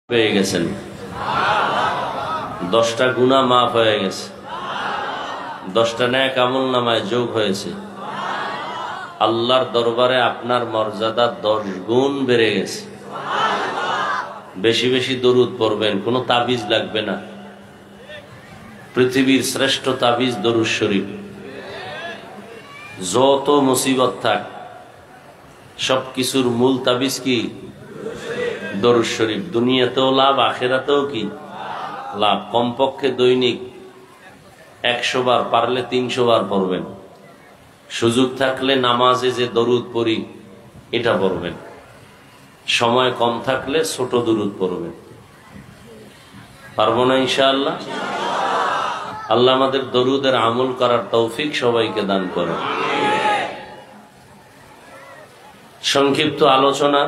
পেয়ে গেছেন, 10টা গুনাহ মাফ হয়ে গেছে, 10টা নেক আমল নামায় যোগ হয়েছে। আল্লাহর দরবারে আপনার মর্যাদা 10 গুণ বেড়ে গেছে। বেশি বেশি দরুদ পড়বেন, কোনো তাবিজ লাগবে না। পৃথিবীর শ্রেষ্ঠ তাবিজ দরুদ শরীফ। যত মুসিবত থাক সবকিছুর মূল তাবিজ কি? দরুদ শরীফ। দুনিয়াতেও লাভ, আখিরাতেও কি লাভ। কমপক্ষে দৈনিক 100 বার, পারলে 300 বার পড়বেন। সুযোগ থাকলে নামাজে যে দরুদ পড়ি এটা পড়বেন, সময় কম থাকলে ছোট দরুদ পড়বেন। পারবো না ইনশাআল্লাহ? আল্লাহ আমাদের দরুদের আমল করার তৌফিক সবাইকে দান করে। সংক্ষিপ্ত আলোচনা।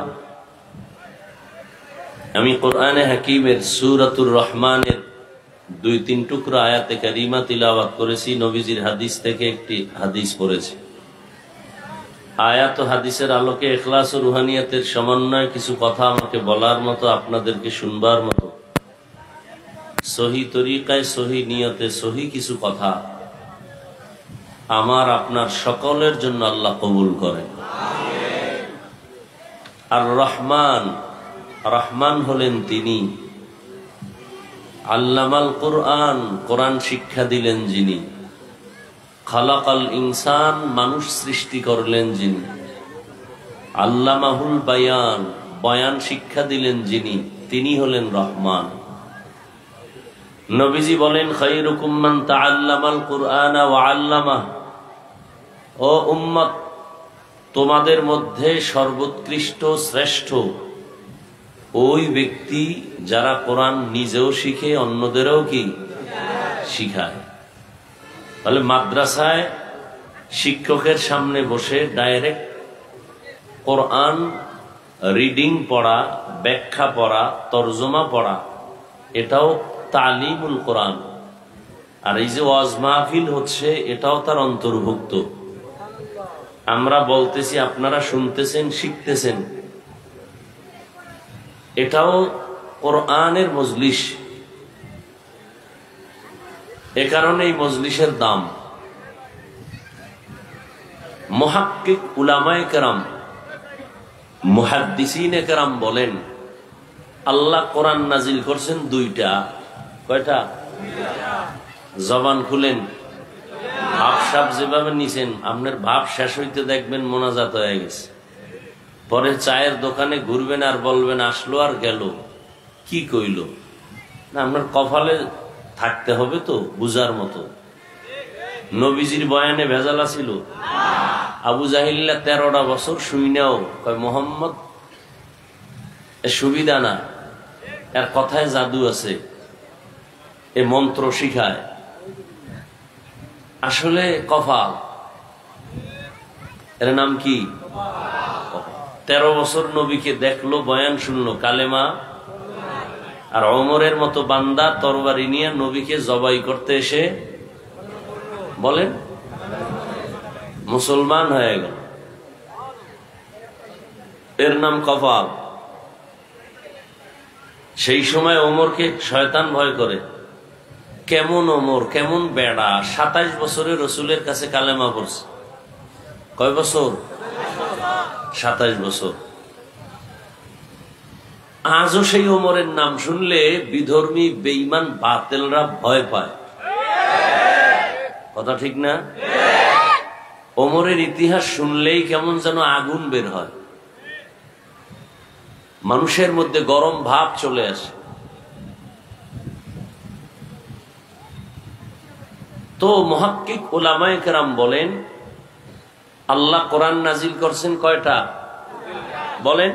আমি কোরআনে হাকিমের সূরাতুর রহমানের 2-3 টুকরা আয়াতে কারিমা তিলাওয়াত করেছি। নবীজির হাদিস থেকে একটি হাদিস পড়েছি। আয়াত ও হাদিসের আলোকে ইখলাস ও রুহানিয়াতের সমন্বয়ে কিছু কথা আমাকে বলার মতো, আপনাদেরকে শুনবার মতো, সহি তরিকায়, সহি নিয়তে, সহি কিছু কথা আমার আপনার সকলের জন্য আল্লাহ কবুল করেন। আর রহমান, রহমান হলেন তিনি। আল্লামাল কোরআন, কোরআন শিক্ষা দিলেন যিনি। খালাকাল ইনসান, মানুষ সৃষ্টি করলেন যিনি। আল্লামাহুল বায়ান, বয়ান শিক্ষা দিলেন যিনি, তিনি হলেন রহমান। নবীজি বলেন, খায়রুকুম মান তাআল্লামাল কুরআনা ওয়া আল্লামাহ। ও উম্মত, তোমাদের মধ্যে সর্বোৎকৃষ্ট, শ্রেষ্ঠ ওই ব্যক্তি যারা কোরআন নিজেও শিখে, অন্যদেরও কি শিখায়। তাহলে মাদ্রাসায় শিক্ষকের সামনে বসে ডাইরেক্ট কোরআন রিডিং পড়া, ব্যাখ্যা পড়া, তরজমা পড়া, এটাও তালিমুল কোরআন। আর এই যে ওয়াজ মাহফিল হচ্ছে, এটাও তার অন্তর্ভুক্ত। আমরা বলতেছি, আপনারা শুনতেছেন, শিখতেছেন, এটাও কোরআনের মজলিস। এ কারণে এই মজলিসের দাম। মুহাক্কিক উলামায়ে কেরাম, মুহাদ্দিসিনে কেরাম বলেন, আল্লাহ কোরআন নাজিল করছেন 2টা। কয়টা? জবান খুলেন, ভাব সাব যেভাবে নিছেন, আপনার ভাব শেষ হইতে দেখবেন মোনাজাত হয়ে গেছে। পরে চায়ের দোকানে ঘুরবেন আর বলবেন, আসলো আর গেল, কি কইল না। আপনার কপালে থাকতে হবে তো বুঝার মতো। নবীজির বয়ানে ভেজালা ছিল। আবু জাহিল্লা 13টা বছর শুইনাও কয়, মোহাম্মদ এ সুবিধা না, এর কথায় জাদু আছে, এ মন্ত্র শিখায়। আসলে কপাল, এর নাম কি? 13 বছর নবীকে দেখলো, বয়ান শুনলো, কালেমা। আর ওমরের মতো বান্দা তরবারি নিয়ে নবীকে জবাই করতে এসে বলেন মুসলমান হয়ে গেল। এর নাম কপাল। সেই সময় ওমরকে শয়তান ভয় করে। কেমন ওমর, কেমন বেড়া, 27 বছরে রসুলের কাছে কালেমা পড়ছে। কয় বছর? 27 বছর। আজও সেই ওমরের নাম শুনলে বিধর্মী, বেঈমান, বাতিলরা ভয় পায়। কথা ঠিক না? ওমরের ইতিহাস শুনলেই কেমন যেন আগুন বের হয়, মানুষের মধ্যে গরম ভাব চলে আসে। তো মুহাক্কিক উলামায়ে কেরাম বলেন, আল্লাহ কোরআন নাজিল করছেন কয়টা? বলেন।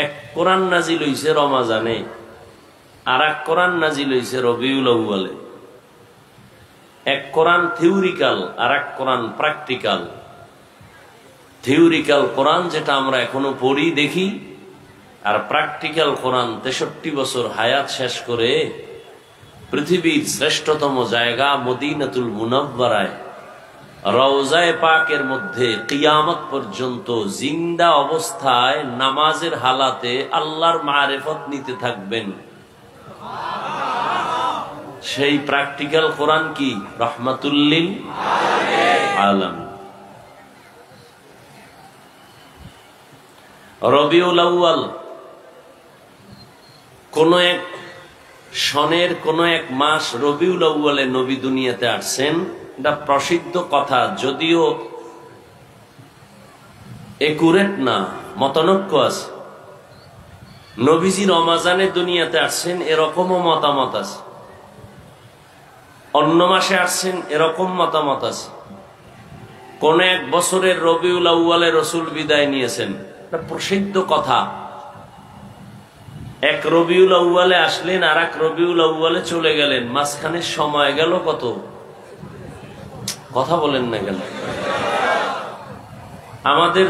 এক কোরআন নাজিল হইছে রমাজানে, আর এক কোরআন নাজিল হইছে রবিউল আউয়ালে। এক কোরআন থিওরিক্যাল, আর এক কোরআন প্র্যাকটিক্যাল। থিওরিক্যাল কোরআন যেটা আমরা এখনো পড়ি, দেখি, আর প্র্যাকটিক্যাল কোরআন 63 বছর হায়াত শেষ করে পৃথিবীর শ্রেষ্ঠতম জায়গা মদিনাতুল মুনাওয়ারায় রওজায়ে পাকের মধ্যে কিয়ামত পর্যন্ত জিন্দা অবস্থায় নামাজের হালাতে আল্লাহর মারিফত নিতে থাকবেন। সেই প্র্যাকটিক্যাল কোরআন কি? রাহমাতুল লিল আলামিন। রবিউল আউয়াল কোন এক সনের কোন এক মাস রবিউল আউয়ালে নবী দুনিয়াতে আসছেন, এটা প্রসিদ্ধ কথা, যদিও একুরেট না, মতানৈক্য আছে। নবীজি রমাজানে দুনিয়াতে আসছেন এরকমও মতামত আছে, অন্য মাসে আসছেন এরকম মতামত আছে। কোন এক বছরের রবিউল আউয়ালে রসুল বিদায় নিয়েছেন, এটা প্রসিদ্ধ কথা। এক রবিউল আউয়ালে আসলেন, আর এক রবিউল আউয়ালে চলে গেলেন, মাঝখানে সময় গেল কত? কথা বলেন না কেন? আমাদের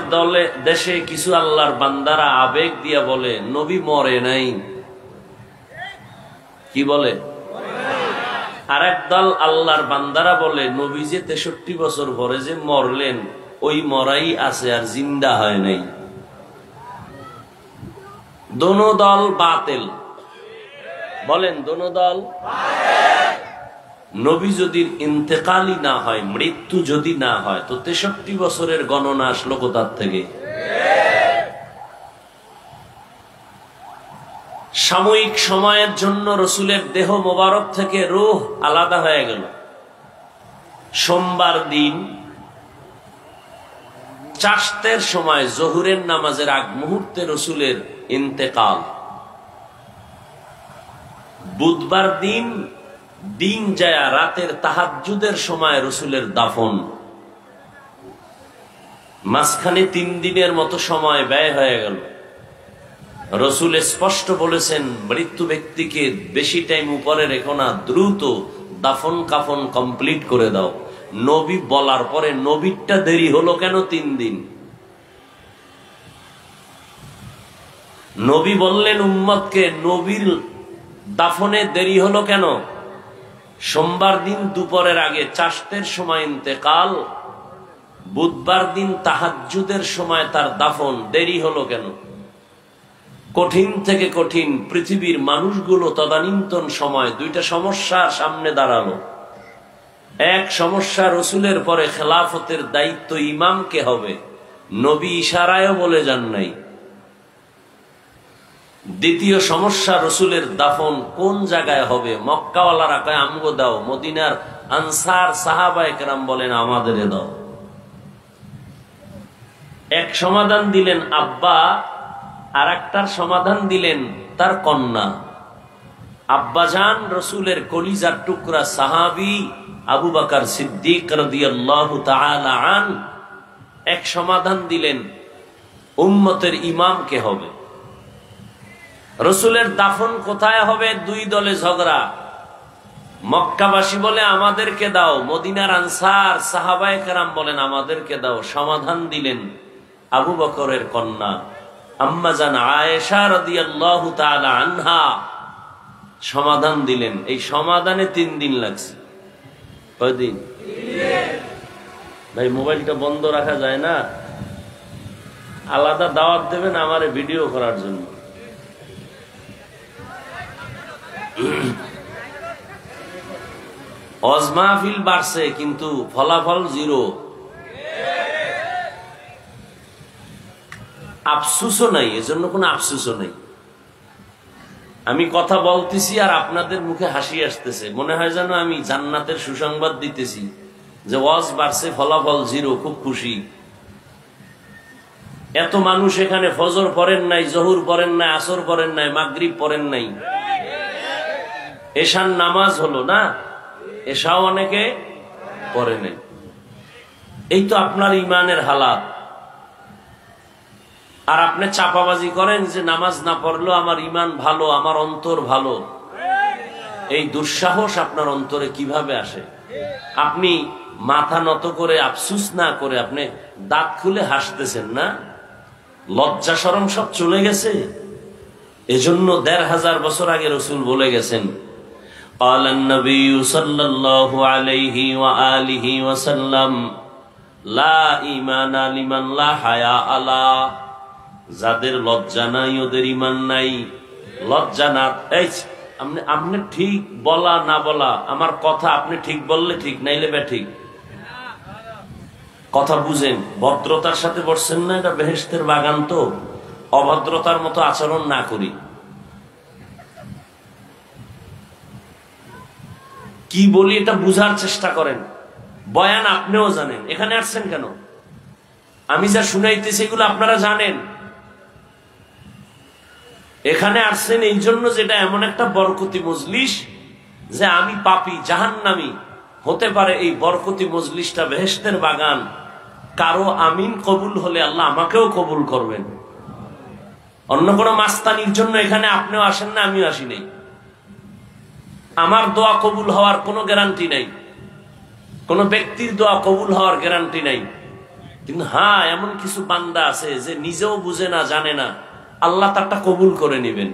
দেশে কিছু আল্লাহর বান্দারা আবেগ দিয়া বলে নবী মরে নাই। কি বলে? আর এক দল আল্লাহর বান্দারা বলে নবী যে 63 বছর পরে যে মরলেন, ওই মরাই আছে, আর জিন্দা হয় নাই। দোনো দল বাতিল। বলেন দোনো দল। নবী যদি ইন্তেকালই না হয়, মৃত্যু যদি না হয়, তো 63 বছরের গণনা আসলো কোথার থেকে? সাময়িক সময়ের জন্য রসুলের দেহ মোবারক থেকে রূহ আলাদা হয়ে গেল। সোমবার দিন চাশতের সময় জোহরের নামাজের আগ মুহূর্তে রসুলের ইন্তেকাল। বুধবার দিন দিন যায় রাতের তাহাজ্জুদের সময় রসুলের দাফন। মাঝখানে 3 দিনের মতো সময় ব্যয় হয়ে গেল। রসুল স্পষ্ট বলেছেন, মৃত্যু ব্যক্তিকে বেশি টাইম উপরে রেখো না, দ্রুত দাফন কাফন কমপ্লিট করে দাও। নবী বলার পরে নবীরটা দেরি হলো কেন 3 দিন? নবী বললেন উম্মতকে, নবীর দাফনে দেরি হলো কেন? সোমবার দিন দুপুরের আগে চাশতের সময় ইন্তেকাল, বুধবার দিন তাহাজ্জুদের সময় তার দাফন, দেরি হলো কেন? কঠিন থেকে কঠিন পৃথিবীর মানুষগুলো তদানীন্তন সময় দুইটা সমস্যার সামনে দাঁড়ালো। এক সমস্যা, রসুলের পরে খেলাফতের দায়িত্ব ইমামকে হবে, নবী ইশারায়ও বলে যান নাই। দ্বিতীয় সমস্যা, রসুলের দাফন কোন জায়গায় হবে? মক্কাওয়ালারা কয় আমগো দাও, মদিনার আনসার সাহাবায়ে কেরাম বলেন আমাদের দাও। এক সমাধান দিলেন আব্বা, আর একটার সমাধান দিলেন তার কন্যা। আব্বাজান রসুলের কলিজার টুকরা সাহাবী আবু বকর সিদ্দিক রাদিয়াল্লাহু তাআলা আন এক সমাধান দিলেন, উম্মতের ইমাম কে হবে। রসুলের দাফন কোথায় হবে? 2 দলে ঝগড়া। মক্কাবাসী বলে আমাদেরকে দাও, মদিনার আনসার সাহাবায়ে কেরাম বলেন আমাদেরকে দাও। সমাধান দিলেন আবু বকরের কন্যা আম্মাজান আয়েশা রাদিয়াল্লাহু তাআলা আনহা, সমাধান দিলেন। এই সমাধানে 3 দিন লাগছে। কয়দিন? ভাই মোবাইলটা বন্ধ রাখা যায় না? আলাদা দাওয়াত দেবেন আমারে ভিডিও করার জন্য। ওয়াজ মাহফিল বাড়ছে কিন্তু ফলাফল 0। আফসোসও নাই, এজন্য কোনো আফসোসও নাই। আমি কথা বলতেছি আর আপনাদের মুখে হাসি আসতেছে, মনে হয় যেন আমি জান্নাতের সুসংবাদ দিতেছি যে ওয়াজ বাড়ছে, ফলাফল 0, খুব খুশি। এত মানুষ এখানে ফজর পড়েন নাই, জহুর পড়েন নাই, আসর পড়েন নাই, মাগরিব পড়েন নাই, এশার নামাজ হলো না, এশাও অনেকে পড়ে নাই। এই তো আপনার ইমানের হালাত। আর আপনি চাপাবাজি করেন যে নামাজ না পড়লেও আমার ইমান ভালো, আমার অন্তর ভালো। এই দুঃসাহস আপনার অন্তরে কিভাবে আসে? আপনি মাথা নত করে আফসুস না করে আপনি দাঁত খুলে হাসতেছেন না? লজ্জা শরম সব চলে গেছে। এজন্য 1500 বছর আগে রাসূল বলে গেছেন, قال النبي صلى الله عليه وآله وسلم লা ঈমানা লিমান লা হায়া আলা, যাদের লজ্জা নাই ওদের ঈমান নাই। লজ্জা না, এই আপনি ঠিক বলা না বলা, আমার কথা আপনি ঠিক বললে ঠিক, নাইলে ঠিক। কথা বুঝেন, ভদ্রতার সাথে বসছেন না, এটা বেহেশতের বাগান, তো অভদ্রতার মতো আচরণ না করি। কি বলি এটা বুঝার চেষ্টা করেন। বয়ান আপনিও জানেন, এখানে আসছেন কেন? আমি যা শুনাইতেছি এগুলো আপনারা জানেন। এখানে আসছেন এই জন্য যেটা এমন একটা বরকতি মজলিস, যে আমি পাপী জাহান্নামী, হতে পারে এই বরকতি মজলিসটা বেহেশতের বাগান। কারো আমিন কবুল হলে আল্লাহ আমাকেও কবুল করবেন। অন্য কোনো মাস্তানির জন্য এখানে আপনিও আসেন না, আমিও আসি নাই। আমার দোয়া কবুল হওয়ার কোনো গ্যারান্টি নাই, কোন ব্যক্তির দোয়া কবুল হওয়ার গ্যারান্টি নাই। কিন্তু হ্যাঁ, এমন কিছু বান্দা আছে যে নিজেও বুঝে না, জানে না, আল্লাহ তারটা কবুল করে নেবেন।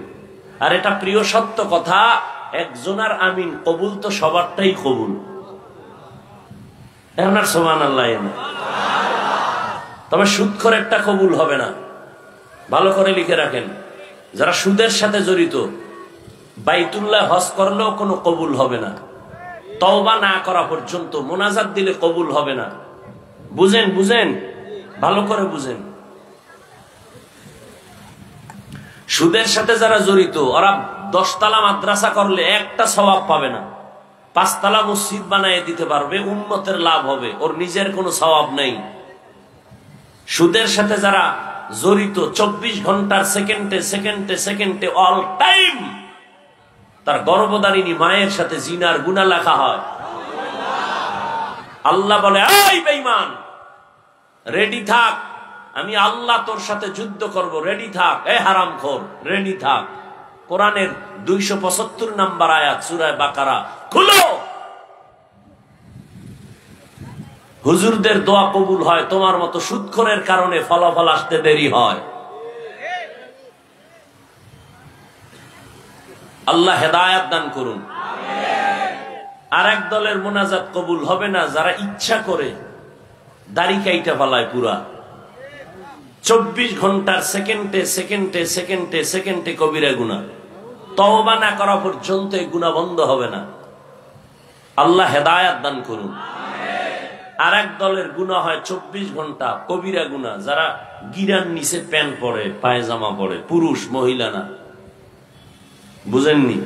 আর এটা প্রিয় সত্য কথা, একজনের আমিন কবুল তো সবারটাই কবুল। এখন আর সুবহানাল্লাহ না, তবে সুদখোরেরটা কবুল হবে না। ভালো করে লিখে রাখেন, যারা সুদের সাথে জড়িত, বাইতুল্লাহ হজ করলেও কোনো কবুল হবে না, তওবা না করা পর্যন্ত, মোনাজাত দিলে কবুল হবে না। বুঝেন, বুঝেন, ভালো করে বুঝেন। সুদের সাথে যারা জড়িত, ওরা 10 তলা মাদ্রাসা করলে একটা সওয়াব পাবে না, 5 তলা মসজিদ বানায় দিতে পারবে, উম্মতের লাভ হবে, ওর নিজের কোনো সওয়াব নেই। সুদের সাথে যারা জড়িত, 24 ঘন্টার সেকেন্ডে সেকেন্ডে সেকেন্ডে অল টাইম তার গর্ভধারিণী মায়ের সাথে জিনার গুনাহ লেখা হয়। আল্লাহ বলে, এই বেঈমান, রেডি থাক, আমি আল্লাহ তোর সাথে যুদ্ধ করব, রেডি থাক। এ হারামখোর, রেডি থাক। কোরআনের 275 নম্বর আয়াত, সূরা বাকারা খুলো। হুজুরদের দোয়া কবুল হয়, তোমার মতো সুদখোরের কারণে ফলাফল আসতে দেরি হয়। আল্লাহ হেদায়েত দান করুন। আর এক দলের মোনাজাত কবুল হবে না, যারা ইচ্ছা করে দাড়ি কাইটা ফেলায় পুরা 24 ঘন্টার সেকেন্ডে সেকেন্ডে সেকেন্ডে সেকেন্ডে কবিরা গুনাহ, তওবা না করা পর্যন্ত এই গুনাহ বন্ধ হবে না। আল্লাহ হেদায়েত দান করুন। আর এক দলের গুনাহ হয় 24 ঘন্টা কবিরা গুনাহ, যারা গিরার নিচে প্যান্ট পরে, পায়জামা পরে, পুরুষ মহিলা না, বুঝেননি?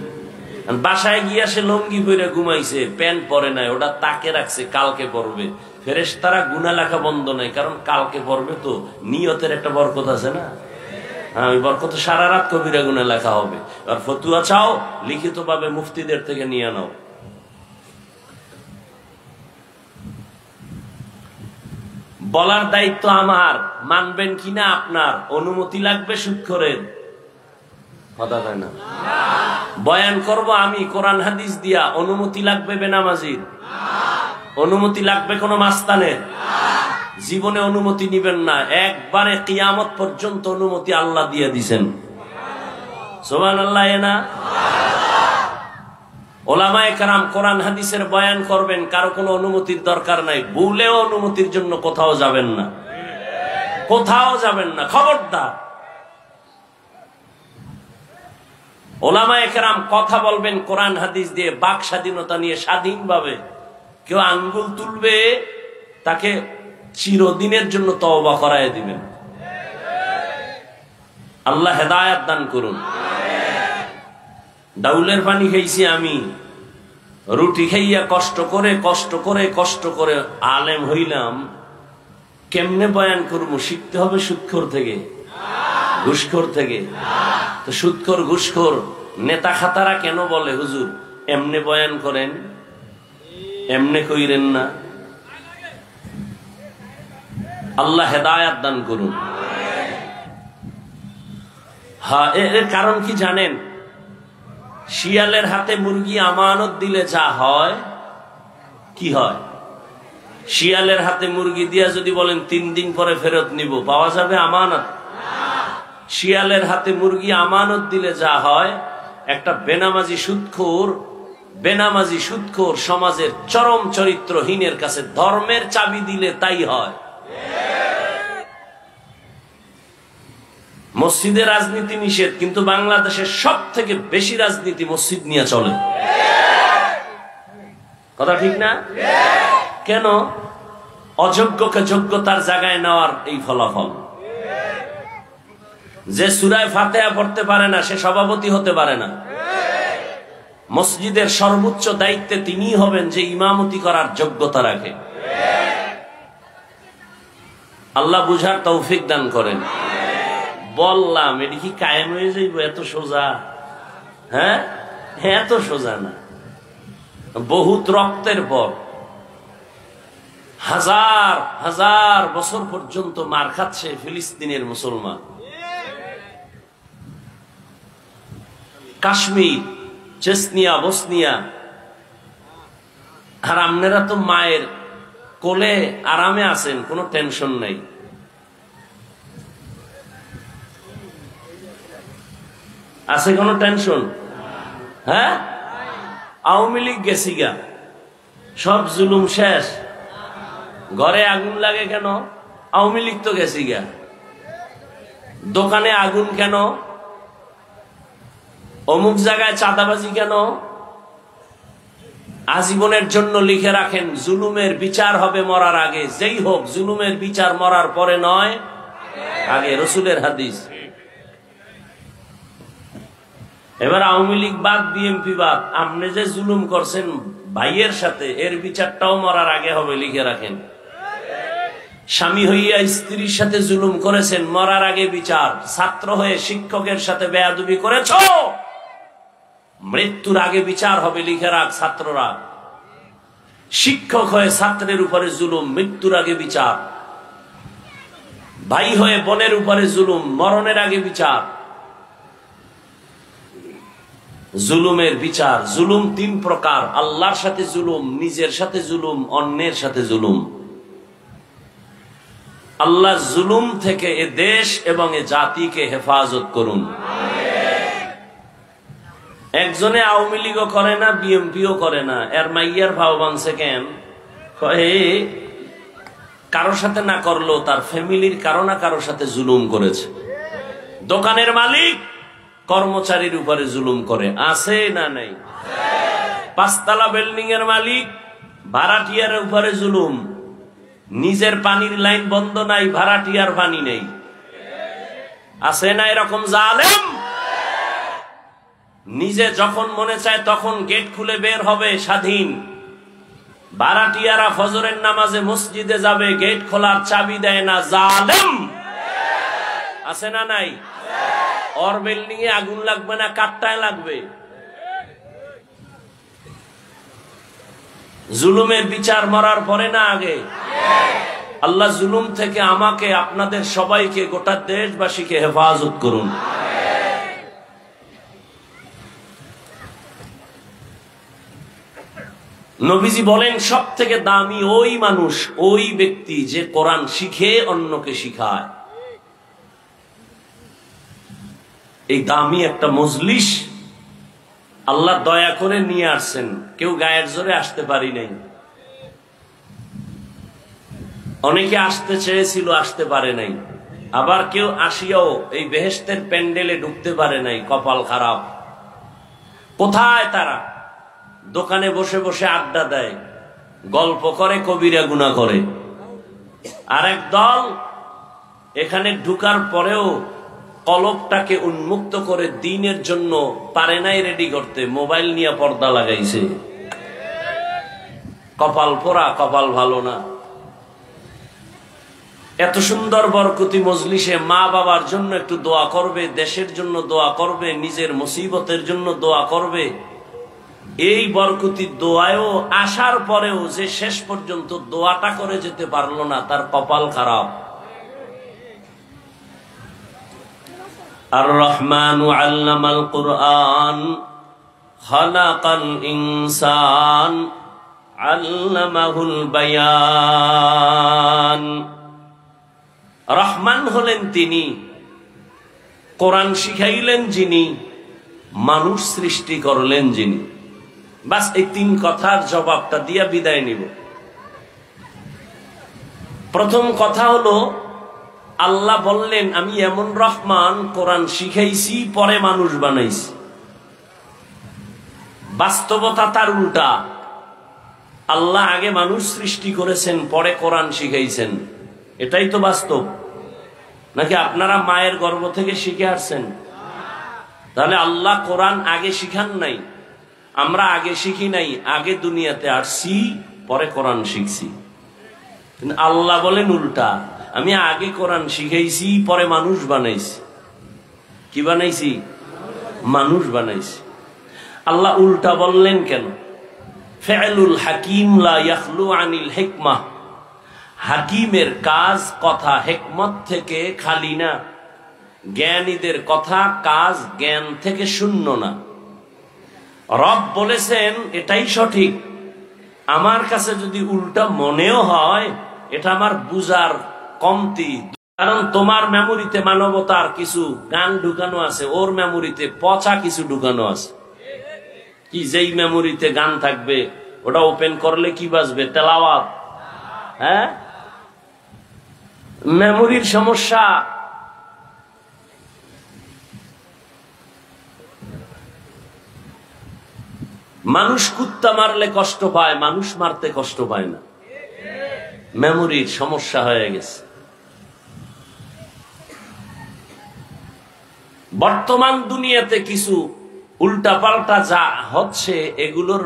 বাসায় গিয়া সে লঙ্গি পরে ঘুমাইছে, প্যান্ট পরে নাই, ওটা তাকে রাখছে, কালকে পরবে। ফেরেশতারা গুনাহ লেখা বন্ধ নাই, কারণ কালকে পরবে তো, নিয়তের একটা বরকত আছে না। হ্যাঁ, ওই বরকত সারা রাত কবিরা গুনাহ লেখা হবে। আর ফতুয়া চাও, লিখিত ভাবে মুফতিদের থেকে নিয়ে নাও। বলার দায়িত্ব আমার, মানবেন কিনা আপনার। অনুমতি লাগবে সুদখোরের, কথা হয় না। বয়ান করব আমি কোরআন হাদিস দিয়া, অনুমতি লাগবে বেনামাজির, অনুমতি লাগবে কোন মাস্তানের। জীবনে অনুমতি নিবেন না, একবারে কিয়ামত পর্যন্ত অনুমতি আল্লাহ দিয়ে দিছেন। সুবহানাল্লাহ না? ওলামায়ে কেরাম কোরআন হাদিসের বয়ান করবেন, কারো কোনো অনুমতির দরকার নাই। ভুলেও অনুমতির জন্য কোথাও যাবেন না, কোথাও যাবেন না, খবরদার। ওলামায়ে কেরাম কথা বলবেন কোরআন হাদিস দিয়ে, বাক স্বাধীনতা নিয়ে, স্বাধীনভাবে। কেউ আঙ্গুল তুলবে, তাকে চিরদিনের জন্য তওবা করায় দিবেন। আল্লাহ হেদায়েত দান করুন। ডাউলের পানি খাইছি আমি, রুটি খাইয়া কষ্ট করে কষ্ট করে কষ্ট করে আলেম হইলাম। কেমনে বয়ান করবো? শিখতে হবে সুদখোর থেকে, ঘুষখোর থেকে। তো সুদখোর ঘুষখোর নেতা খাতারা কেন বলে, হুজুর এমনে বয়ান করেন, এমনে কইরেন না। আল্লাহ হেদায়েত দান করুন। হ্যাঁ, এর কারণ কি জানেন? শিয়ালের হাতে মুরগি আমানত দিলে যা হয়, কি হয়? শিয়ালের হাতে মুরগি দিয়া যদি বলেন 3 দিন পরে ফেরত নিব, পাওয়া যাবে আমানত? শিয়ালের হাতে মুরগি আমানত দিলে যা হয়, একটা বেনামাজি সুদখোর বেনামাজি সুদখোর সমাজের চরম চরিত্রহীনের কাছে ধর্মের চাবি দিলে তাই হয়। মসজিদে রাজনীতি নিষেধ, কিন্তু বাংলাদেশের সব থেকে বেশি রাজনীতি মসজিদ নিয়ে চলে। কথা ঠিক না? কেন? অযোগ্যকে যোগ্যতার জায়গায় নেওয়ার এই ফলাফল। যে সূরা ফাতিহা পড়তে পারে না সে সভাপতি হতে পারে না। মসজিদের সর্বোচ্চ দায়িত্বে তিনিই হবেন যে ইমামতি করার যোগ্যতা রাখে। আল্লাহ বুঝার তৌফিক দান করেন। বললাম এটি কি কায়েম হয়ে যাইব এত সোজা? হ্যাঁ, এত সোজা না। বহুত রক্তের পর হাজার হাজার বছর পর্যন্ত মার খাচ্ছে ফিলিস্তিনের মুসলমান। কাশ্মীর, চেচনিয়া, বসনিয়া, আর আপনারা তো মায়ের কোলে আরামে আছেন, কোনো টেনশন নাই। আছে কোনো টেনশন? হ্যাঁ, আওয়ামী লীগ গেছি গা, সব জুলুম শেষ। ঘরে আগুন লাগে কেন? আওয়ামী লীগ তো গেছি গা। দোকানে আগুন কেন? অমুক জায়গায় চাঁদাবাজি কেন? আজীবনের জন্য লিখে রাখেন জুলুমের বিচার হবে মরার আগে। যেই হোক, জুলুমের বিচার মরার পরে নয়, আগে। রসুলের হাদিস। এবার আওয়ামী লীগ বাদ, বিএনপি বাদ, আপনি যে জুলুম করছেন ভাইয়ের সাথে, এর বিচারটাও মরার আগে হবে, লিখে রাখেন। স্বামী হইয়া স্ত্রীর সাথে জুলুম করেছেন, মরার আগে বিচার। ছাত্র হয়ে শিক্ষকের সাথে বেয়াদবি করেছ, মৃত্যুর আগে বিচার হবে, লিখে রাখ ছাত্ররা। শিক্ষক হয়ে ছাত্রের উপরে জুলুম, মৃত্যুর আগে বিচার। ভাই হয়ে বোনের উপরে জুলুম, মরণের আগে বিচার। জুলুমের বিচার। জুলুম তিন প্রকার: আল্লাহর সাথে জুলুম, নিজের সাথে জুলুম, অন্যের সাথে জুলুম। আল্লাহ জুলুম থেকে এ দেশ এবং এ জাতিকে হেফাজত করুন। একজনে আওয়ামী লীগও করে না, বিএনপিও করে না, এর মাইয়ার ভাও বানছে কেন? কারোর সাথে না করলো তার ফ্যামিলির কারো না কারোর সাথে জুলুম করেছে। দোকানের মালিক কর্মচারীর উপরে জুলুম করে, আছে না নাই? পাঁচতলা বিল্ডিং এর মালিক ভাড়াটিয়ার উপরে জুলুম। নিজের পানির লাইন বন্ধ নাই, ভাড়াটিয়ার পানি নেই, আছে না এরকম জালেম? নিজে যখন মনে চায় তখন গেট খুলে বের হবে, স্বাধীন। ভাড়াটিয়ারা ফজরের নামাজে মসজিদে যাবে, গেট খোলার চাবি দেয় না, জালেম। আছে না নাই? ওর বিল্ডিং এ আগুন লাগবে না, কাঠটায় লাগবে। জুলুমের বিচার মরার পরে না আগে? আল্লাহ জুলুম থেকে আমাকে, আপনাদের সবাইকে, গোটা দেশবাসীকে হেফাজত করুন। নবীজি বলেন সব থেকে দামি ওই মানুষ, ওই ব্যক্তি যে কোরআন শিখে অন্যকে শিখায়। এই দামি একটা মজলিস আল্লাহ দয়া করে নিয়ে আসছেন, কেউ গায়ের জোরে আসতে পারি নাই। অনেকে আসতে চেয়েছিল, আসতে পারে নাই। আবার কেউ আসিয়াও এই বেহেশতের প্যান্ডেলে ঢুকতে পারে নাই, কপাল খারাপ। কোথায় তারা? দোকানে বসে বসে আড্ডা দেয়, গল্প করে, কবিরা গুনাহ করে। আরেক দল এখানে ঢুকার পরেও কলবটাকে উন্মুক্ত করে দ্বীনের জন্য পারে নাই রেডি করতে, মোবাইল নিয়ে পর্দা লাগাইছে। কপাল পোড়া, কপাল ভালো না। এত সুন্দর বরকতি মজলিসে মা বাবার জন্য একটু দোয়া করবে, দেশের জন্য দোয়া করবে, নিজের মুসিবতের জন্য দোয়া করবে। এই বরকতি দোয়ায়ও আসার পরেও যে শেষ পর্যন্ত দোয়াটা করে যেতে পারলো না, তার কপাল খারাপ। আর রহমানু আল্লামাল কুরআন খালাকাল ইনসান আল্লামাহুল বায়ান। রহমান হলেন তিনি, কোরআন শিখাইলেন যিনি, মানুষ সৃষ্টি করলেন যিনি। বাস এই 3 কথার জবাবটা দিয়া বিদায় নিব। প্রথম কথা হলো, আল্লাহ বললেন আমি এমন রহমান, কোরআন শিখাইছি পরে মানুষ বানাইছি। বাস্তবতা তার উল্টা। আল্লাহ আগে মানুষ সৃষ্টি করেছেন, পরে কোরআন শিখাইছেন। এটাই তো বাস্তব। নাকি আপনারা মায়ের গর্ভ থেকে শিখে আসছেন? তাহলে আল্লাহ কোরআন আগে শিখান নাই, আমরা আগে শিখি নাই, আগে দুনিয়াতে আসছি পরে কোরআন শিখছি। কিন্তু আল্লাহ বলেন উল্টা, আমি আগে কোরআন শিখাইছি পরে মানুষ বানাইছি। কি বানাইছি? মানুষ বানাইছি। আল্লাহ উল্টা বললেন কেন? ফিআলুল হাকিম লা ইয়াখলু আনিল হিকমাহ। হাকিমের কাজ কথা হিকমত থেকে খালি না, জ্ঞানীদের কথা কাজ জ্ঞান থেকে শূন্য না। রব বলেছেন এটাই সঠিক, আমার কাছে যদি উল্টা মনেও হয় এটা আমার বুঝার কমতি। কারণ তোমার মেমোরিতে মানবতার কিছু গান ঢুকানো আছে, ওর মেমোরিতে পচা কিছু ঢুকানো আছে। কি যেই মেমোরিতে গান থাকবে ওটা ওপেন করলে কি বাজবে? তেলাওয়াত। হ্যাঁ, মেমোরির সমস্যা। মানুষ কুত্তা মারলে কষ্ট পায়, মানুষ মারতে কষ্ট পায় না। মেমোরির সমস্যা হয়ে গেছে। বর্তমান দুনিয়াতে কিছু উল্টাপাল্টা যা হচ্ছে এগুলোর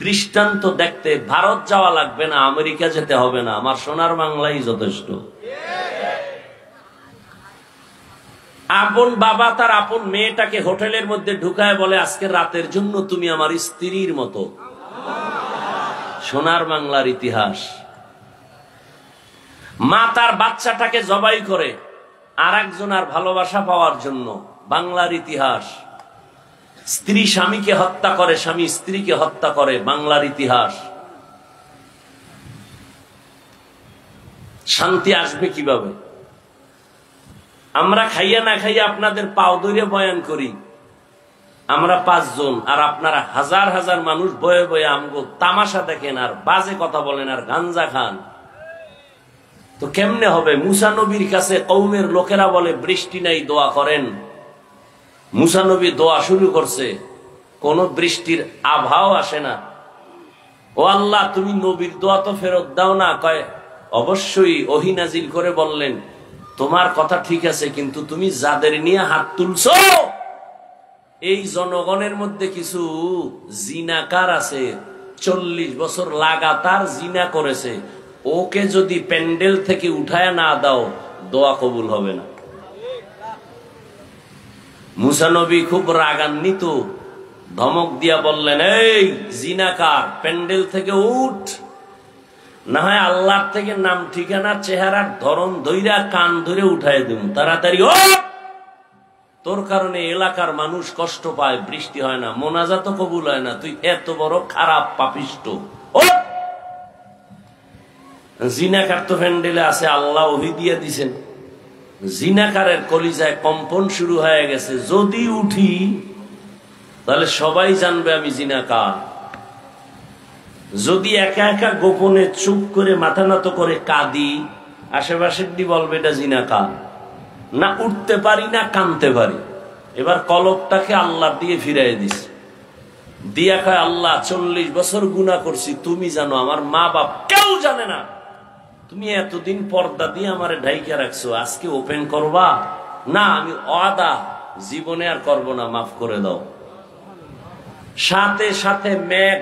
দৃষ্টান্ত দেখতে ভারত যাওয়া লাগবে না, আমেরিকা যেতে হবে না, আমার সোনার বাংলাই যথেষ্ট। আপন বাবা তার আপন মেয়েটাকে হোটেলের মধ্যে ঢুকায় বলে আজকে রাতের জন্য তুমি আমার স্ত্রীর মতো। সোনার বাংলার ইতিহাস। মা তার বাচ্চাটাকে জবাই করে আর একজনের ভালোবাসা পাওয়ার জন্য, বাংলার ইতিহাস। স্ত্রী স্বামীকে হত্যা করে, স্বামী স্ত্রীকে হত্যা করে, বাংলার ইতিহাস। শান্তি আসবে কিভাবে? আমরা খাইয়া না খাইয়া আপনাদের পাও ধরে বয়ান করি, আমরা 5 জন আর আপনারা হাজার হাজার মানুষ বয়ে বয়ে আমগো তামাশা দেখেন আর বাজে কথা বলেন আর গাঞ্জা খান। তো কেমনে হবে? মুসা নবীর কাছে কওমের লোকেরা বলে বৃষ্টি নাই, দোয়া করেন। মুসা নবী দোয়া শুরু করছে, কোন বৃষ্টির আভাও আসে না। ও আল্লাহ, তুমি নবীর দোয়া তো ফেরত দাও না। কয় অবশ্যই। ওহী নাজিল করে বললেন তোমার কথা ঠিক আছে, কিন্তু তুমি যাদের নিয়ে হাত তুলছো এই জনগণের মধ্যে কিছু জিনাকার আছে, 40 বছর লাগাতার জিনা করেছে, ওকে যদি প্যান্ডেল থেকে উঠায় না দাও দোয়া কবুল হবে না। মুসা নবী খুব রাগান্বিত, ধমক দিয়া বললেন এই জিনাকার, প্যান্ডেল থেকে উঠ, না হয় আল্লাহর থেকে নাম ঠিকানা চেহারার ধরন ধইরা কান ধরে উঠায় দেব, তাড়াতাড়ি ও। তোর কারণে এলাকার মানুষ কষ্ট পায়, বৃষ্টি হয় না, মোনাজাত কবুল হয় না, তুই এত বড় খারাপ পাপিষ্ট। ও জিনাকার তো প্যান্ডেলে আছে, আল্লাহ ওহী দিয়ে দিছেন। জিনাকারের কলিজায় কম্পন শুরু হয়ে গেছে, যদি উঠি তাহলে সবাই জানবে আমি জিনাকার। যদি একা একা গোপনে চুপ করে মাথা নত করে কাঁদি, আশেপাশের দি বলবে এটা জিনাকার। না উঠতে পারি না কাঁদতে পারি, এবার কলবটাকে আল্লাহ দিয়ে ফিরাই দিস, দিয়া কয় আল্লাহ 40 বছর গুনাহ করছি, তুমি জানো, আমার মা বাপ কেউ জানে না। তুমি এতদিন পর্দা দিয়ে আমারে ঢাইকা রাখছো, আজকে ওপেন করবা না? আমি ওয়াদা জীবনে আর করব না, মাফ করে দাও। সাথে সাথে মেঘ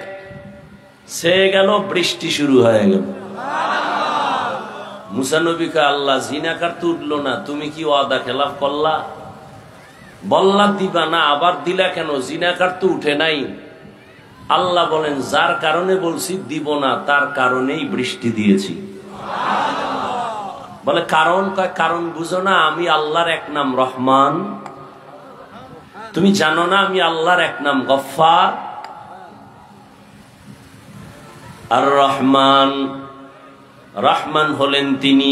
ছেয়ে গেল, বৃষ্টি শুরু হয়ে গেল। মুসা নবীকে আল্লাহ জিনাকার তো উঠলো না, তুমি কি ওয়াদা খেলাফ করলা? বললা দিবা না, আবার দিলা কেন? জিনাকার তো উঠে নাই। আল্লাহ বলেন যার কারণে বলছি দিব না তার কারণেই বৃষ্টি দিয়েছি। বলে কারণ? কয় কারণ বুঝো না, আমি আল্লাহর এক নাম রহমান, তুমি জানো না আমি আল্লাহর এক নাম গফফার। আর রহমান, রহমান হলেন তিনি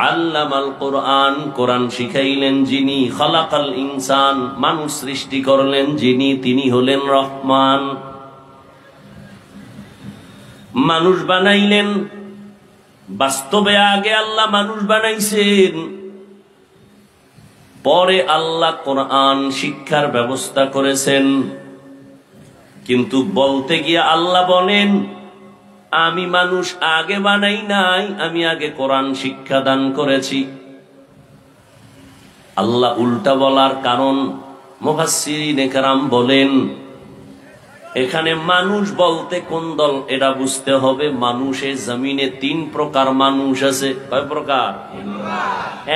আল্লামাল কোরআন, কোরআন শিখাইলেন যিনি, খালাকাল ইনসান, মানুষ সৃষ্টি করলেন যিনি, তিনি হলেন রহমান। মানুষ বানাইলেন, বাস্তবে আগে আল্লাহ মানুষ বানাইছেন, পরে আল্লাহ কোরআন শিক্ষার ব্যবস্থা করেছেন। কিন্তু বলতে গিয়ে আল্লাহ বলেন, আমি মানুষ আগে বানাই নাই, আমি আগে কোরআন শিক্ষা দান করেছি। আল্লাহ উল্টা বলার কারণ মুফাসসিরিনে কেরাম বলেন, এখানে মানুষ বলতে কোন দল এটা বুঝতে হবে। মানুষের জমিনে 3 প্রকার মানুষ আছে। কয় প্রকার?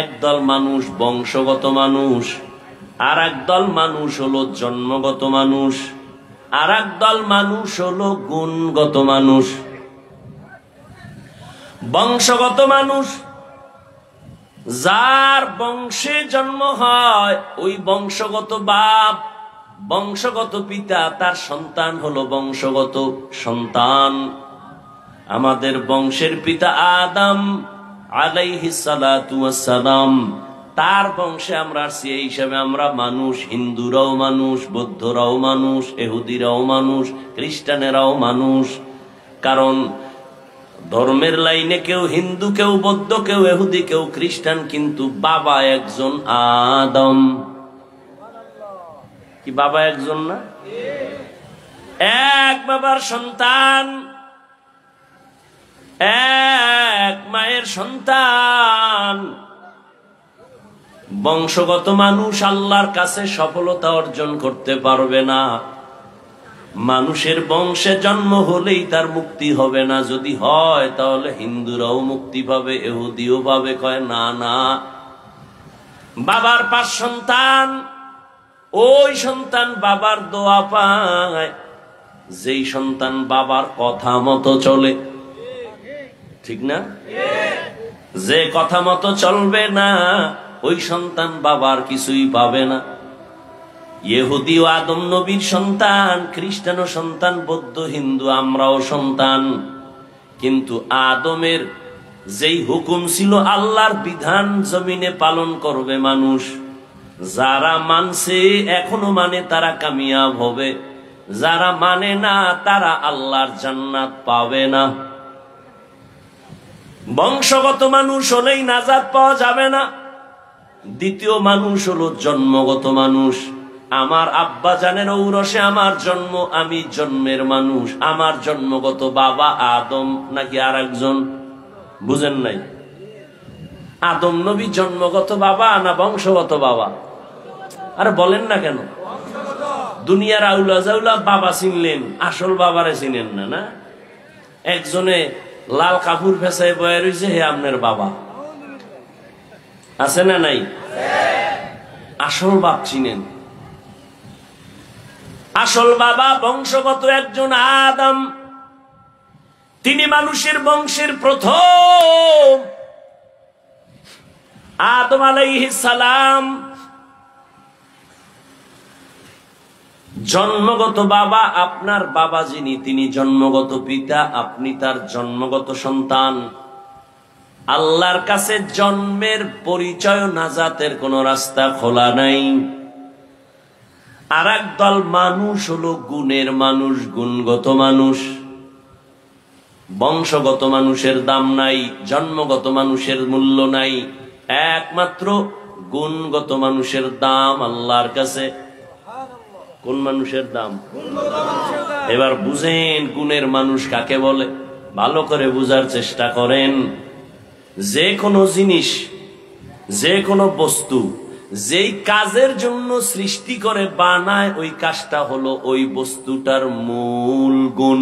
একদল মানুষ বংশগত মানুষ, আর একদল মানুষ হলো জন্মগত মানুষ, আর একদল মানুষ হলো গুণগত মানুষ। বংশগত মানুষ, যার বংশে জন্ম হয়, ওই বংশগত বাপ, বংশগত পিতা, তার সন্তান হলো বংশগত সন্তান। আমাদের বংশের পিতা আদম আলাইহিস সালাতু ওয়াস সালাম, তার বংশে আমরা আসছি, এই হিসাবে আমরা মানুষ। হিন্দুরাও মানুষ, বৌদ্ধরাও মানুষ, ইহুদিরাও মানুষ, খ্রিস্টানেরাও মানুষ। কারণ ধর্মের লাইনে কেউ হিন্দু, কেউ বৌদ্ধ, কেউ ইহুদি, কেউ খ্রিস্টান, কিন্তু বাবা একজন আদম। কি বাবা একজন না? এক বাবার সন্তান, এক মায়ের সন্তান। বংশগত মানুষ আল্লাহর কাছে সফলতা অর্জন করতে পারবে না। মানুষের বংশে জন্ম হলেই তার মুক্তি হবে না। যদি হয় তাহলে হিন্দুরাও মুক্তি পাবে, ইহুদিও পাবে। কয় না না, বাবার 5 সন্তান, ওই সন্তান বাবার দোয়া পায়। যেই সন্তান বাবার কথা মতো চলে, ঠিক না? যে কথা মতো চলবে না, ওই সন্তান বাবার কিছুই পাবে না। ইহুদিও আদম নবীর সন্তান, খ্রিস্টানও সন্তান, বৌদ্ধ হিন্দু আমরাও সন্তান। কিন্তু আদমের যেই হুকুম ছিল, আল্লাহর বিধান জমিনে পালন করবে মানুষ। যারা মানছে, এখনো মানে, তারা কামিয়াব হবে। যারা মানে না, তারা আল্লাহর জান্নাত পাবে না। বংশগত মানুষ হলেই নাজাত পাওয়া যাবে না। দ্বিতীয় মানুষ হলো জন্মগত মানুষ। আমার আব্বা জানের ঔরসে আমার জন্ম, আমি জন্মের মানুষ। আমার জন্মগত বাবা আদম নাকি আর একজন? বুঝেন নাই? আদম নবী জন্মগত বাবা না বংশগত বাবা? আরে বলেন না কেন? দুনিয়ার আউলা জাউলা বাবা চিনলেন, আসল বাবারে চিনেন না। না, একজনে লাল কাপড় ফেসায় বয়ে রয়েছে, হে আপনার বাবা। আছে না নাই? আসল বাপ চিনেন। আসল বাবা বংশগত একজন আদম। তিনি মানুষের বংশের প্রথম। আদম আলাইহিস সালাম জন্মগত বাবা। আপনার বাবা যিনি, তিনি জন্মগত পিতা, আপনি তার জন্মগত সন্তান। আল্লাহর কাছে জন্মের পরিচয়, নাজাতের কোন রাস্তা খোলা নাই। আর একদল মানুষ হলো গুণের মানুষ, গুণগত মানুষ। বংশগত মানুষের দাম নাই, জন্মগত মানুষের মূল্য নাই। একমাত্র গুণগত মানুষের দাম আল্লাহর কাছে। কোন মানুষের দাম? এবার বুঝেন গুণের মানুষ কাকে বলে, ভালো করে বুঝার চেষ্টা করেন। যে কোনো জিনিস, যে কোনো বস্তু যেই কাজের জন্য সৃষ্টি করে বানায়, ওই কাজটা হলো ওই বস্তুটার মূল গুণ।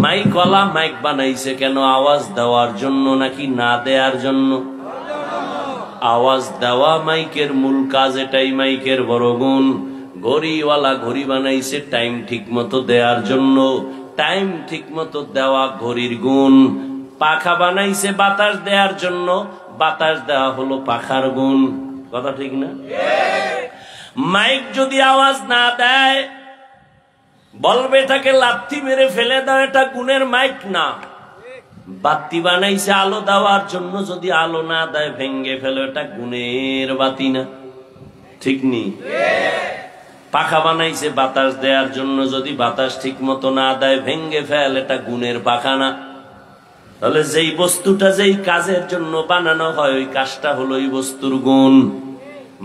মাইকওয়ালা মাইক বানাইছে কেন? আওয়াজ দেওয়ার জন্য নাকি না দেওয়ার জন্য? আওয়াজ দেওয়া মাইকের মূল কাজ, এটাই মাইকের বড় গুণ। ঘড়িওয়ালা ঘড়ি বানাইছে টাইম ঠিক মতো দেওয়ার জন্য, টাইম ঠিক মতো দেওয়া ঘড়ির গুণ। পাখা বানাইছে বাতাস দেওয়ার জন্য, বাতাস দেওয়া হলো পাখার গুণ। কথা ঠিক না? মাইক যদি আওয়াজ না দেয়, বলবে এটাকে লাথি মেরে ফেলে দাও, এটা গুণের মাইক না। বাতি বানাইছে আলো দেওয়ার জন্য, যদি আলো না দেয় ভেঙ্গে ফেলো, এটা গুণের বাতি না। ঠিক নি? পাখা বানাইছে বাতাস দেওয়ার জন্য, যদি বাতাস ঠিক মতো না দেয় ভেঙ্গে ফেল, এটা গুণের পাখা না। তাহলে যেই বস্তুটা যেই কাজের জন্য বানানো হয় ওই কাজটা হলো ওই বস্তুর গুণ।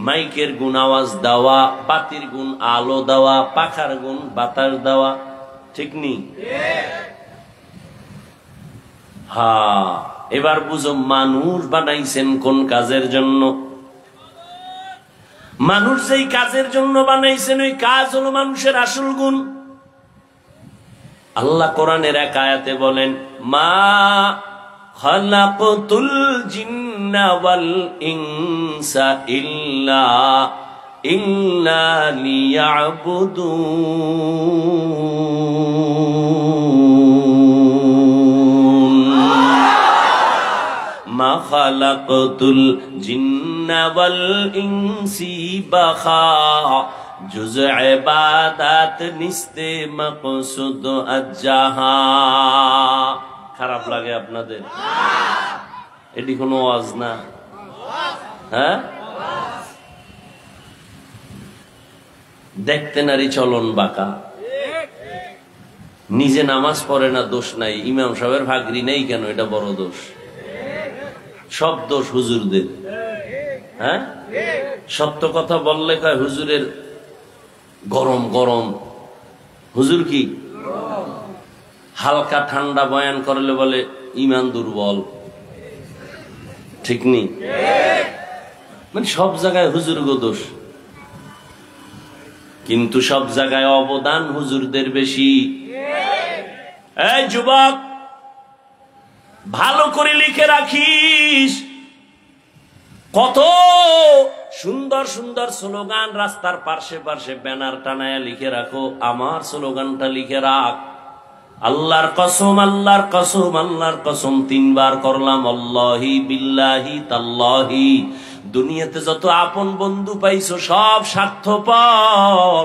মাইকের গুণ আওয়াজ দেওয়া, বাতির গুণ আলো দেওয়া, পাখার গুণ বাতাস দেওয়া, ঠিক নি? হ্যাঁ, এবার বুঝো মানুষ বানাইছেন কোন কাজের জন্য। মানুষ যেই কাজের জন্য বানাইছেন ওই কাজ হলো মানুষের আসল গুণ। আল্লাহ কোরআনের এক আয়াতে বলেন, মা খালাকতুল জিন্না ওয়াল ইনসা ইল্লা লিয়াবুদুন। মা খালাকতুল জিন্না ওয়াল ইনসি বাখা, জুজ ইবাদত নিস্তে মকসুদ আজ্জাহা। খারাপ লাগে আপনাদের? এটি কোনো ওয়াজ না, হ্যাঁ? দেখতে নারী চলন বাঁকা, নিজে নামাজ পড়ে না, দোষ নাই। ইমাম সাহেবের ভাগরি নেই কেন, এটা বড় দোষ। সব দোষ হুজুরদের। হ্যাঁ, সত্য কথা বললে কয় হুজুরের গরম গরম। হুজুর কি হালকা ঠান্ডা বয়ান করলে বলে ইমান দুর্বল, ঠিক নি? মানে সব জায়গায় হুজুর গো দোষ, কিন্তু সব জায়গায় অবদান হুজুরদের বেশি। এই যুবক, ভালো করে লিখে রাখিস, কত সুন্দর সুন্দর স্লোগান রাস্তার পাশে পাশে ব্যানার টানায় লিখে রাখো। আমার স্লোগানটা লিখে রাখ, আল্লাহর কসম, আল্লাহর কসম, আল্লাহর কসম 3 বার করলাম, আল্লাহি বিল্লাহি তাল্লাহি। দুনিয়াতে যত আপন বন্ধু পাইছো সব স্বার্থপর,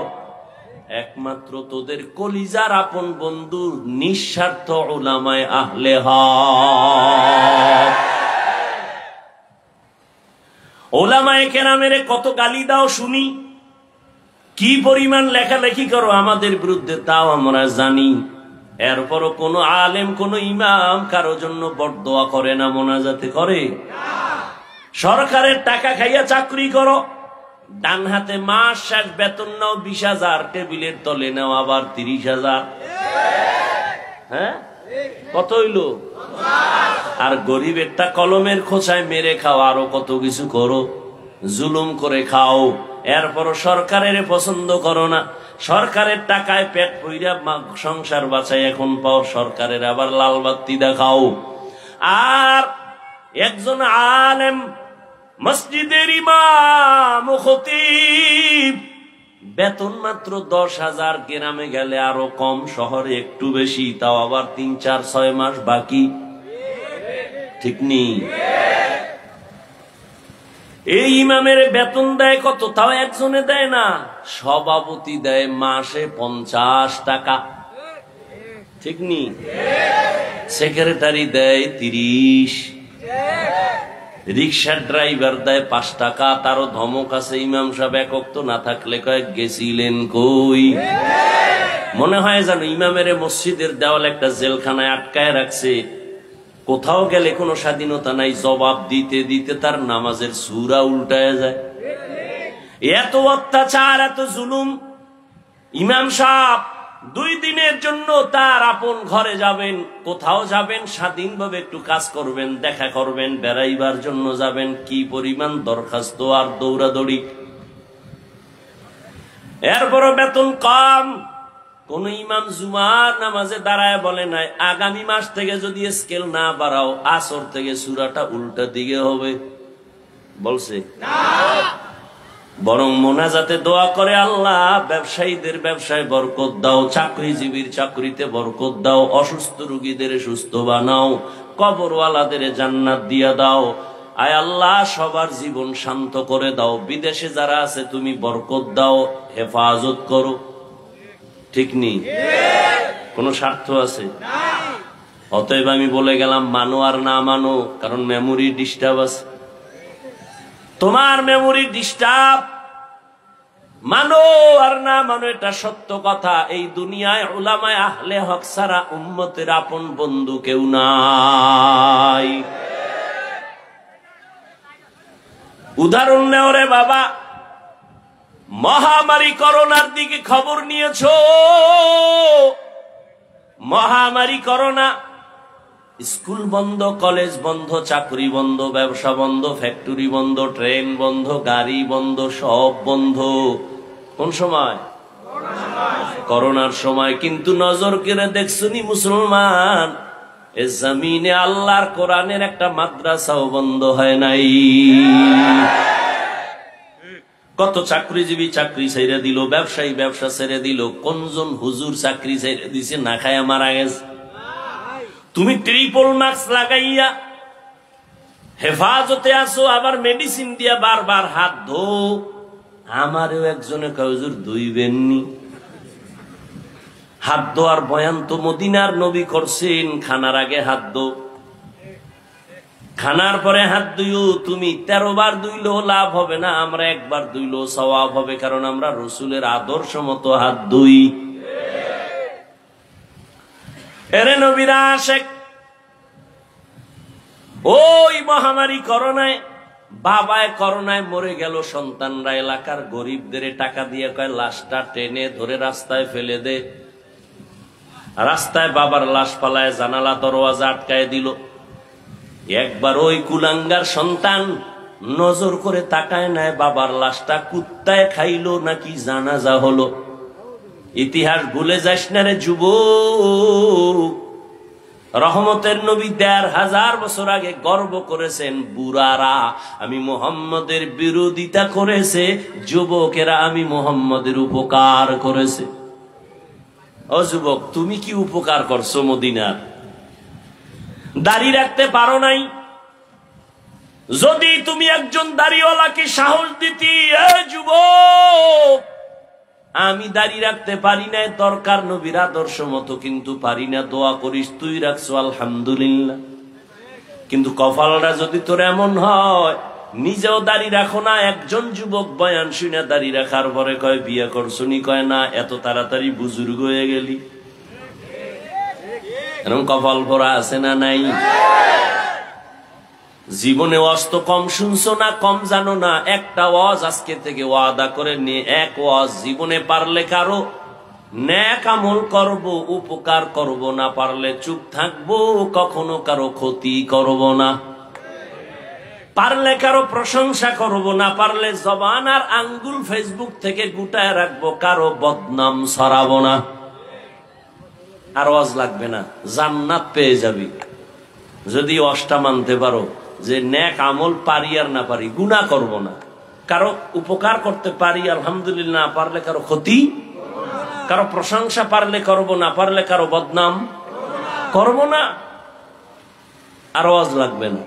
একমাত্র তোদের কলিজার আপন বন্ধু নিঃস্বার্থ উলামায়ে আহলে হক। ওলামায়ে কেরামের কত গালি দাও শুনি, কি পরিমাণ লেখালেখি করো আমাদের বিরুদ্ধে তাও আমরা জানি। এরপরও কোন আলেম কোন ইমাম কারো জন্য বরদোয়া করে না, মোনাজাতে করে? সরকারের টাকা খাইয়া চাকরি করো, ডান হাতে মাস শেষ বেতন নাও 20,000, টেবিলের তলে নাও আবার 30,000। হ্যাঁ, কত হইল? আর গরিবেরটা কলমের খোঁচায় মেরে খাও, আরো কত কিছু করো, জুলুম করে খাও। এরপরও সরকারের পছন্দ করো না, সরকারের টাকায় পেট পইরা সংসার বাঁচাই এখন পাও, সরকারের আবার লাল বাতি দেখাও। আর একজন আলেম, মসজিদের ইমাম, খতিব, বেতন মাত্র 10,000, গ্রামে গেলে আরো কম, শহরে একটু বেশি, তাও আবার 3, 4, 6 মাস বাকি, ঠিক নি? এই ইমামের বেতন দেয় কত, তাও একজনে দেয় না, সভাপতি দেয় মাসে 50 টাকা, ঠিক নি? সেক্রেটারি দেয় 30, রিক্সার ড্রাইভার দেয় 5 টাকা, তারও ধমক আছে। ইমাম সাহেব একক তো না থাকলে কয়েক গেছিলেন কই? মনে হয় জানো ইমামের মসজিদের দেওয়াল একটা জেলখানায় আটকায় রাখছে, কোথাও গেলে কোনো স্বাধীনতা নাই, জবাব দিতে দিতে তার নামাজের সূরা উল্টায় যায়। এত অত্যাচার, এত জুলুম। ইমাম সাহেব 2 দিনের জন্য তার আপন ঘরে যাবেন, কোথাও যাবেন, স্বাধীনভাবে একটু কাজ করবেন, দেখা করবেন, বেড়াইবার জন্য যাবেন, কি পরিমাণ দরখাস্ত আর দৌড়াদৌড়ি। এরপরও বেতন কম। কোন ইমাম জুমার নামাজে দাঁড়ায় বলে নাই, আগামী মাস থেকে যদি স্কেল না বাড়াও আসর থেকে সূরাটা উল্টা দিকে হবে, বলছে? বরং মোনাজাতে দোয়া করে, আল্লাহ ব্যবসায়ীদের ব্যবসায় বরকত দাও, চাকরিজীবীর চাকরিতে বরকত দাও, অসুস্থ রোগীদের সুস্থ বানাও, কবরওয়ালাদের জান্নাত দিয়া দাও। আয় আল্লাহ সবার জীবন শান্ত করে দাও, বিদেশে যারা আছে তুমি বরকত দাও, হেফাজত করো, ঠিক নি? কোন স্বার্থ আছে? অতএব আমি বলে গেলাম, মানো আর না মানো, কারণ মেমোরি ডিস্টার্ব আছে। তোমার মেমোরি ডিস্টার্ব, মানো আর না মানো, এটা সত্য কথা। এই দুনিয়ায় উলামায়ে আহলে হক ছাড়া উম্মতের আপন বন্ধু কেউ নাই। উদাহরণ নেও রে বাবা, মহামারী করোনার দিকে খবর নিয়েছো? মহামারী করোনা, স্কুল বন্ধ, কলেজ বন্ধ, চাকরি বন্ধ, ব্যবসা বন্ধ, ফ্যাক্টরি বন্ধ, ট্রেন বন্ধ, গাড়ি বন্ধ, সব বন্ধ। কোন সময়? করোনার সময়। কিন্তু নজর করে দেখছনি মুসলমান, এ জমিনে আল্লাহর কোরআনের একটা মাদ্রাসাও বন্ধ হয় নাই। কত চাকরিজীবী চাকরি ছেড়ে দিল, ব্যবসায়ী ব্যবসা ছেড়ে দিল, কোনজন হুজুর চাকরি ছেড়ে দিছে না খায়া মারা গেছে। তুমি ট্রিপল মাস্ক লাগাইয়া হেফাজতে আসো, আবার মেডিসিন দিয়া বারবার হাত ধো। আমারও একজনে কয় হুজুর ধুইবেননি। হাত ধোয়ার বয়ান তো মদিনার নবী করছেন, খানার আগে হাত ধো, খানার পরে হাত ধুইও। তুমি 13 বার ধুইলেও লাভ হবে না, আমরা একবার ধুইলেও সওয়াব হবে, কারণ আমরা রসুলের আদর্শ মতো হাত ধুই। এরে নবীরা আশেক, ওই মহামারী করোনায়, বাবায় করোনায় মরে গেল, সন্তানরা এলাকার গরিবদের টাকা দিয়ে কয় লাশটা টেনে ধরে রাস্তায় ফেলে দে। রাস্তায় বাবার লাশ পালায়, জানালা দরওয়াজা আটকায় দিল। একবার ওই কুলাঙ্গার সন্তান নজর করে তাকায় নাই বাবার লাশটা কুত্তায় খাইলো নাকি জানাজা হলো। ইতিহাস ভুলে যাস না রে যুবক। রহমতের নবী ১৫০০ বছর আগে গর্ব করেছেন, বুড়ারা আমি মুহাম্মদের বিরোধিতা করেছে, যুবকেরা আমি মুহাম্মদের উপকার করেছে। ও যুবক, তুমি কি উপকার করছো মদিনার? দাড়ি রাখতে পারো নাই। যদি তুমি একজন দাড়িওয়ালাকে সাহস দিতি, এ যুবক আমি দাড়ি রাখতে পারি না, দরকার নবীর আদর্শ মতো, কিন্তু পারি না, দোয়া করিস, তুই রাখছো আলহামদুলিল্লাহ। কিন্তু কপালটা যদি তোর এমন হয়, নিজেও দাড়ি রাখো না, একজন যুবক বয়ান শুনে দাড়ি রাখার পরে কয় বিয়ে করছনি, কয় না এত তাড়াতাড়ি বুজুর্গ হয়ে গেলি। এরকম কপাল ভরা আছে না নাই? জীবনে ওয়াজ তো কম শুনছো না, কম জানো না। একটা ওয়াজ আজকে থেকে ওয়াদা করে নিয়ে, এক ওয়াজ জীবনে পারলে কারো নেক আমল করব, উপকার করব, না পারলে চুপ থাকবো, কখনো কারো ক্ষতি করব না। পারলে কারো প্রশংসা করব, না পারলে জবান আর আঙ্গুল ফেসবুক থেকে গুটায় রাখবো, কারো বদনাম ছড়াবো না। আর ওয়াজ লাগবে না, জান্নাত পেয়ে যাবি যদি ওয়াজটা মানতে পারো যে নেক আমল পারি আর না পারি, গুনাহ করব না, কারো উপকার করতে পারি আলহামদুলিল্লাহ, না পারলে কারো ক্ষতি, কারো প্রশংসা পারলে করব, না পারলে কারো বদনাম করব না। আর ওয়াজ লাগবে না।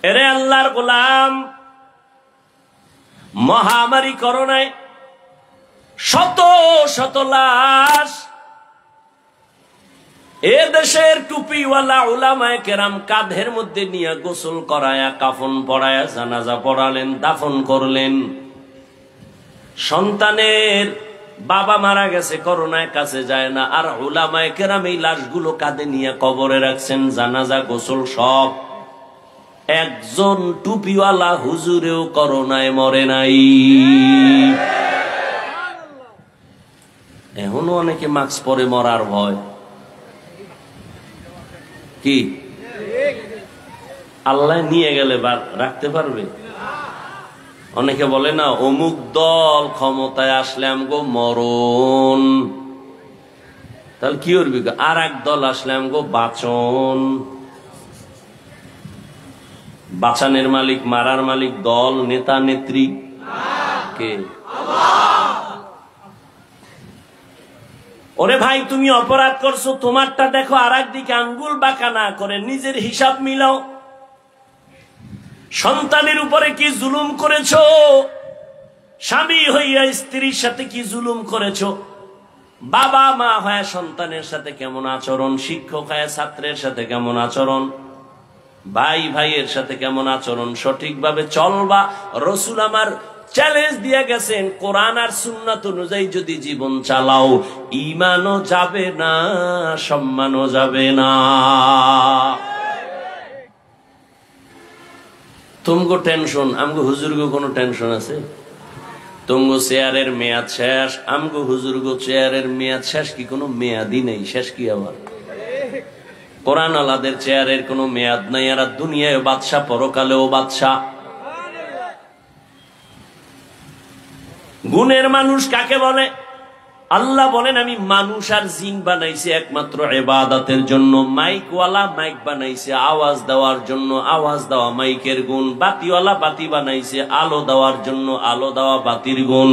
এরে আল্লাহর গোলাম, মহামারী করোনায় শত শত লাশ এ দেশের টুপিওয়ালা উলামায়ে কেরাম কাঁধের মধ্যে নিয়ে গোসল করায়া, কাফন পরায়া, জানাজা পড়ালেন, দাফন করলেন। সন্তানের বাবা মারা গেছে, করোনায় কাছে যায় না, আর উলামায়ে কেরাম এই লাশগুলো কাঁধে নিয়ে কবরে রাখছেন, জানাজা গোসল সব। একজন টুপিওয়ালা হুজুরেও করোনায় মরে নাই। এখনো অনেকে মাস্ক পরে মরার ভয়। কি আল্লাহ নিয়ে গেলে রাখতে পারবে? অনেকে বলে না অমুক দল ক্ষমতায় আসলে আমগো মরণ, তাহলে কি করবি? আর এক দল আসলে আমগো বাঁচন। বাঁচানের মালিক, মারার মালিক দল, নেতা নেত্রী কে? ওরে ভাই, তুমি অপরাধ করছো, তোমারটা দেখো, আর একদিকে আঙ্গুল বাঁকা না করে নিজের হিসাব মিলাও। সন্তানের উপরে কি জুলুম করেছো? স্বামী হইয়া স্ত্রীর সাথে কি জুলুম করেছো? বাবা মা হয়ে সন্তানের সাথে কেমন আচরণ? শিক্ষক হয়ে ছাত্রের সাথে কেমন আচরণ? ভাই ভাইয়ের সাথে কেমন আচরণ? সঠিকভাবে চলবা। রসুল আমার চ্যালেঞ্জ দিয়ে গেছেন, কোরআন আর সুন্নাত অনুযায়ী যদি জীবন চালাও, ঈমানও যাবে না, সম্মানও যাবে না। তুমগো টেনশন, আমগো হুজুরগো কোনো টেনশন আছে? তুমগো চেয়ারের মেয়াদ শেষ, আমগো হুজুরগো চেয়ারের মেয়াদ শেষ কি? কোনো মেয়াদই নেই। শেষ কি আবার? কোরআন আলাদের চেয়ারের কোনো মেয়াদ নাই। এরা দুনিয়ায় বাদশা, পরকালেও বাদশা। গুণের মানুষ কাকে বলে? আল্লাহ বলেন, আমি মানুষ আর জিন বানাইছি একমাত্র ইবাদতের জন্য। মাইকওয়ালা মাইক বানাইছে আওয়াজ দেওয়ার জন্য, আওয়াজ দেওয়া মাইকের গুণ। বাতিওয়ালা বাতি বানাইছে আলো দেওয়ার জন্য, আলো দেওয়া বাতির গুণ।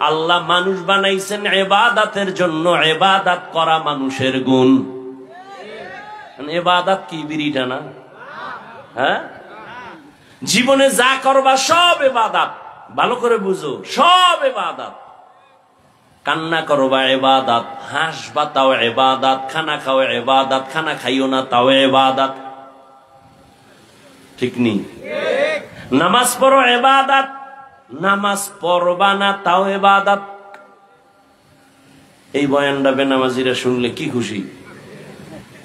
আল্লাহ মানুষ বানাইছেন ইবাদতের জন্য, ইবাদত করা মানুষের গুণ। ইবাদত কি বিড়িটা না? হ্যাঁ, জীবনে যা করবা সব ইবাদত। ভালো করে বুঝো, সব ইবাদত। কান্না করবা ইবাদত, হাসবা তাও ইবাদত, খানা খাও ইবাদত, খানা খাইও না তাও ইবাদত। ঠিক নেই? নামাজ পড়ো ইবাদত, নামাজ পড়বা না তাও ইবাদত। এই বয়ানটা বেনামাজিরা শুনলে কি খুশি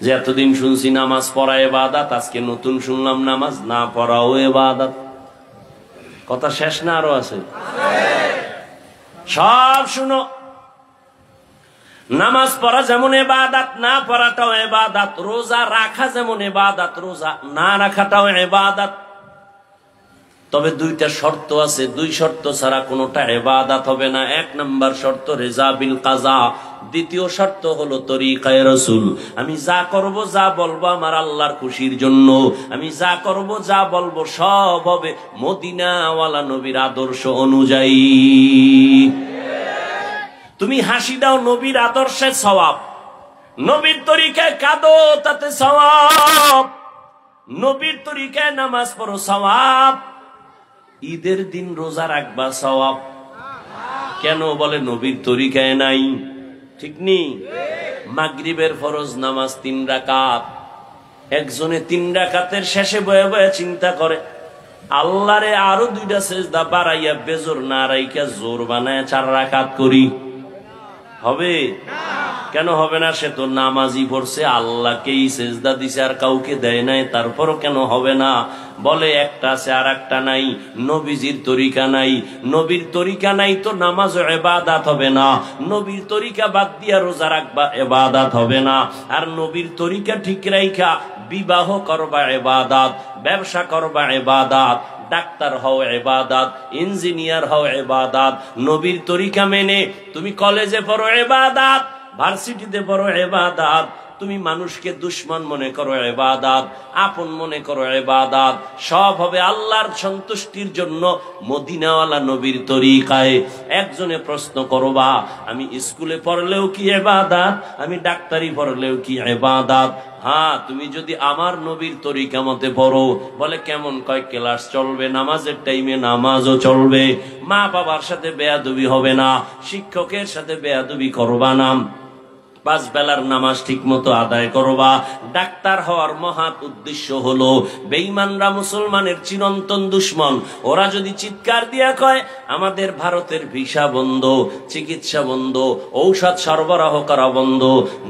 যে এতদিন শুনছি নামাজ পড়া ইবাদত, আজকে নতুন শুনলাম নামাজ না পড়াও ইবাদত। কথা শেষ না আরো আছে? সব শুনো। নামাজ পড়া যেমন ইবাদত, না পড়াটাও ইবাদত। রোজা রাখা যেমন ইবাদত, রোজা না রাখাটাও ইবাদত। তবে দুইটা শর্ত আছে, দুই শর্ত ছাড়া কোনোটা ইবাদত হবে না। এক নাম্বার শর্ত রিজা বিল কাজা, দ্বিতীয় শর্ত হলো তরিকায়ে রাসূল। আমি যা করব, যা বলবো আমার আল্লাহর খুশির জন্য। আমি যা করব, যা বলবো সব হবে মদিনাওয়ালা নবীর আদর্শ অনুযায়ী। তুমি হাসি দাও, নবীর আদর্শে সওয়াব। নবীর তরিকায় কাঁদো, তাতে সওয়াব। নবীর তরিকায় নামাজ পড়ো, সওয়াব। ঈদের দিন রোজা রাখবা, সওয়াব। কেন বলে নবীর তরিকায় নাই? ঠিক নেই? মাগরিবের ফরজ নামাজ 3 রাকাত। একজনে 3 রাকাতের শেষে বয়ে বয়ে চিন্তা করে, আল্লাহরে আরো 2টা সেজদা বাড়াইয়া বেজোর না রাইখা জোর বানায় 4 রাকাত করি। হবে? কেন হবে না? সে তো নামাজই পড়ছে, আল্লাহকেই সেজদা দিছে, আর কাউকে দেয় নাই। তারপরও কেন হবে না? বলে একটা আছে আর একটা নাই। নবীজির তরিকা নাই। নবীর তরিকা নাই তো নামাজ ইবাদত হবে না। নবীর তরিকা বাদ দিয়া রোজা রাখবা, ইবাদত হবে না। আর নবীর তরিকা ঠিক রাইখা বিবাহ করবা ইবাদত, ব্যবসা করবা ইবাদত, ডাক্তার হও ইবাদত, ইঞ্জিনিয়ার হও ইবাদত। নবীর তরিকা মেনে তুমি কলেজে পড়ো ইবাদত, ভার্সিটিতে পড়ো ইবাদত। তুমি মানুষকে দুশ্মন মনে করো ইবাদত, আপন মনে করো ইবাদত। সব হবে আল্লাহর সন্তুষ্টির জন্য মদিনাওয়ালা নবীর তরিকায়। একজনে প্রশ্ন করবা, আমি স্কুলে পড়লেও কি ইবাদত, আমি ডাক্তারি পড়লেও কি ইবাদত? হ্যাঁ, তুমি যদি আমার নবীর তরিকা মতে পড়ো। বলে কেমন? কয় ক্লাস চলবে, নামাজের টাইমে নামাজও চলবে, মা বাবার সাথে বেয়াদবি হবে না, শিক্ষকের সাথে বেয়াদবি করবা না, 5 বেলার নামাজ ঠিক মতো আদায় করবা। ডাক্তার হওয়ার মহৎ উদ্দেশ্য হলো বেঈমানরা মুসলমানের চিরন্তন দুশ্মন। ওরা যদি চিৎকার দিয়া কয় আমাদের ভারতের ভিসা বন্ধ, চিকিৎসা বন্ধ, ঔষধ সরবরাহ করা বন্ধ,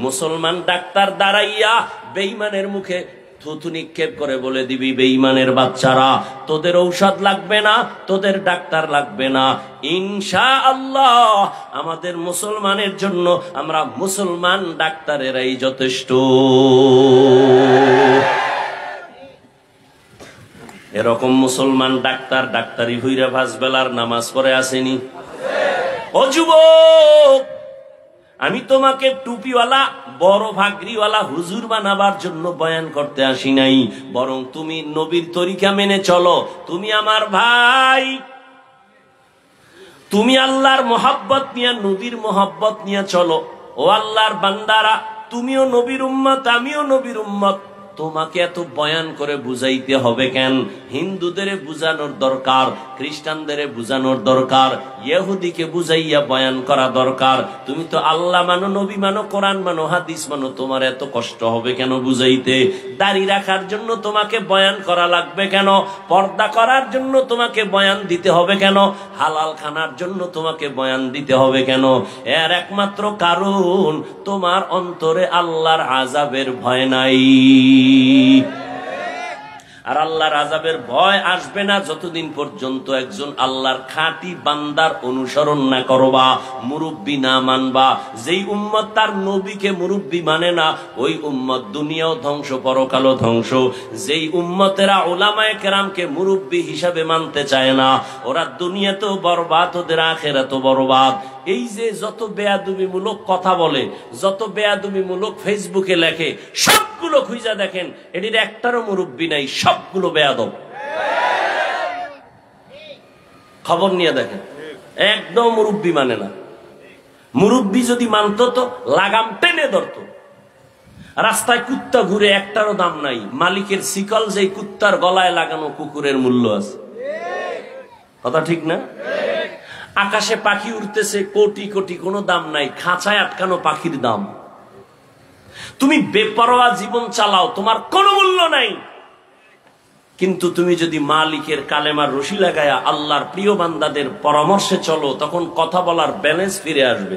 মুসলমান ডাক্তার দাঁড়াইয়া বেঈমানের মুখে থুতু নিক্ষেপ করে বলে দিবি, বেঈমানের বাচ্চারা, তোদের ঔষধ লাগবে না, তোদের ডাক্তার লাগবে না। ইনশাআল্লাহ আমাদের মুসলমানের জন্য আমরা মুসলমান ডাক্তারেরাই যথেষ্ট। এরকম মুসলমান ডাক্তার ডাক্তারি হইরা 5 বেলার নামাজ পড়ে আসেনি? ও যুবক, আমি তোমাকে টুপিওয়ালা বড় ভাগরিওয়ালা হুজুর বানাবার জন্য বয়ান করতে আসি নাই, বরং তুমি নবীর তরিকা মেনে চলো। তুমি আমার ভাই, তুমি আল্লাহর মোহাব্বত নিয়ে, নবীর মোহাব্বত নিয়ে চলো। ও আল্লাহর বান্দারা, তুমিও নবীর উম্মত, আমিও নবীর উম্মত। তোমাকে এত বয়ান করে বুঝাইতে হবে কেন? হিন্দুদের বুঝানোর দরকার, খ্রিস্টানদের বুঝানোর দরকার, ইহুদিকে বুঝাইয়া বয়ান করা দরকার। তুমি তো আল্লাহ মানো, নবী মানো, কোরআন মানো, হাদিস মানো, তোমার এত কষ্ট হবে কেন বুঝাইতে? দাড়ি রাখার জন্য তোমাকে বয়ান করা লাগবে কেন? পর্দা করার জন্য তোমাকে বয়ান দিতে হবে কেন? হালাল খানার জন্য তোমাকে বয়ান দিতে হবে কেন? এর একমাত্র কারণ তোমার অন্তরে আল্লাহর আযাবের ভয় নাই। আর আল্লাহর আযাবের ভয় আসবে না যতদিন পর্যন্ত একজন আল্লাহর খাঁটি বান্দার অনুসরণ না করবা, মুরব্বি না মানবা। যেই উম্মত তার নবীকে মুরব্বি মানে না, ওই উম্মত দুনিয়াও ধ্বংস, পরকালও ধ্বংস। যেই উম্মতেরা উলামায়ে কেরামকে মুরব্বি হিসাবে মানতে চায় না, ওরা দুনিয়াতেও বরবাদ, ওদের আখিরাতেও বরবাদ। এই যে যত বেয়াদবিমূলক কথা বলে, যত বেয়াদবিমূলক ফেসবুকে লেখে, সবগুলো খুঁজা দেখেন, এটির একটারও মুরব্বি নাই, সবগুলো বেয়াদব। খবর নিয়ে দেখেন, একদম মুরব্বি মানে না। মুরব্বি যদি মানতো তো লাগাম টেনে ধরতো। রাস্তায় কুত্তা ঘুরে, একটারও দাম নাই। মালিকের শিকল যেই কুত্তার গলায় লাগানো, কুকুরের মূল্য আছে। কথা ঠিক না? আকাশে পাখি উড়তেছে, কোটি কোটি, কোনো দাম নাই। খাঁচায় আটকানো পাখির দাম। তুমি বেপরোয়া জীবন চালাও, তোমার কোনো মূল্য নাই। কিন্তু তুমি যদি মালিকের কালেমার রশি লাগায়া আল্লাহর প্রিয় বান্দাদের পরামর্শে চলো, তখন কথা বলার ব্যালেন্স ফিরে আসবে,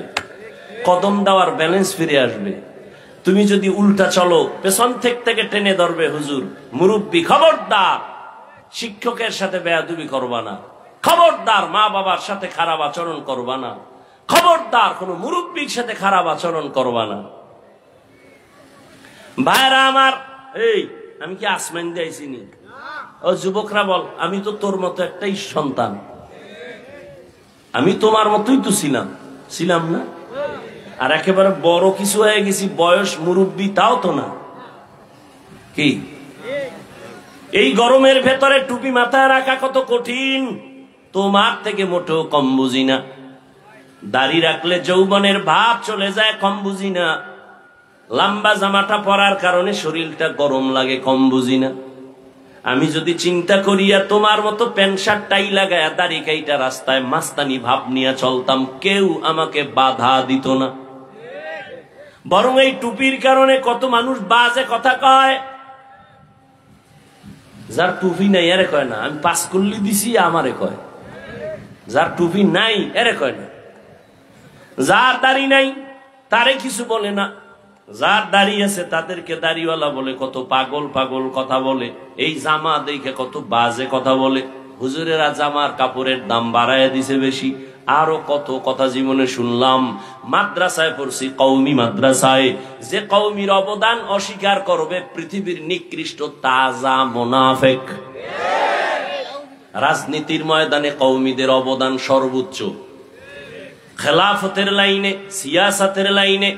কদম দেওয়ার ব্যালেন্স ফিরে আসবে। তুমি যদি উল্টা চলো, পেছন থেকে টেনে ধরবে হুজুর, মুরব্বি। খবরদার শিক্ষকের সাথে বেয়াদবি করবা না, খবরদার মা বাবার সাথে খারাপ আচরণ করবা না, খবরদার কোন মুরব্বির সাথে খারাপ আচরণ করবা না। ভাইরা আমার, এই আমি কি আসমান দিয়েছি নি? ও যুবকরা বল, আমি তো তোর মতো একটাই সন্তান, আমি তোমার মতোই তো ছিলাম না? আর একেবারে বড় কিছু হয়ে গেছি, বয়স মুরব্বি, তাও তো না। কি এই গরমের ভেতরে টুপি মাথায় রাখা কত কঠিন, তোমার থেকে মোটেও কম বুঝি না। দাড়ি রাখলে যৌবনের ভাব চলে যায়, কম বুঝি না। লম্বা জামাটা পরার কারণে শরীরটা গরম লাগে, কম বুঝি না। আমি যদি চিন্তা করিয়া তোমার মতো প্যান্ট শার্ট টাই লাগায়া দাড়ি কাইটা রাস্তায় মাস্তানি ভাব নিয়ে চলতাম, কেউ আমাকে বাধা দিত না। বরং এই টুপির কারণে কত মানুষ বাজে কথা কয়। যার টুপি নাই এরে কয় না, আমি পাস করলি দিছি আমারে কয়। যার টুপি নাই এরে কয় না। যার দাড়ি নাই তারে কিছু বলে না, যার দাড়ি আছে তাদেরকে দাড়িওয়ালা বলে, কত পাগল পাগল কথা বলে। এই জামা দেখে কত বাজে কথা বলে। হুজুরেরা জামার কাপড়ের দাম বাড়ায় দিছে বেশি। আরো কত কথা জীবনে শুনলাম। মাদ্রাসায় পড়ছি, কওমি মাদ্রাসায়। যে কওমির অবদান অস্বীকার করবে, পৃথিবীর নিকৃষ্ট তাজা মুনাফিক। রাজনীতির ময়দানে কওমিদের অবদান সর্বোচ্চ। খেলাফতের লাইনে, সিয়াসাতের লাইনে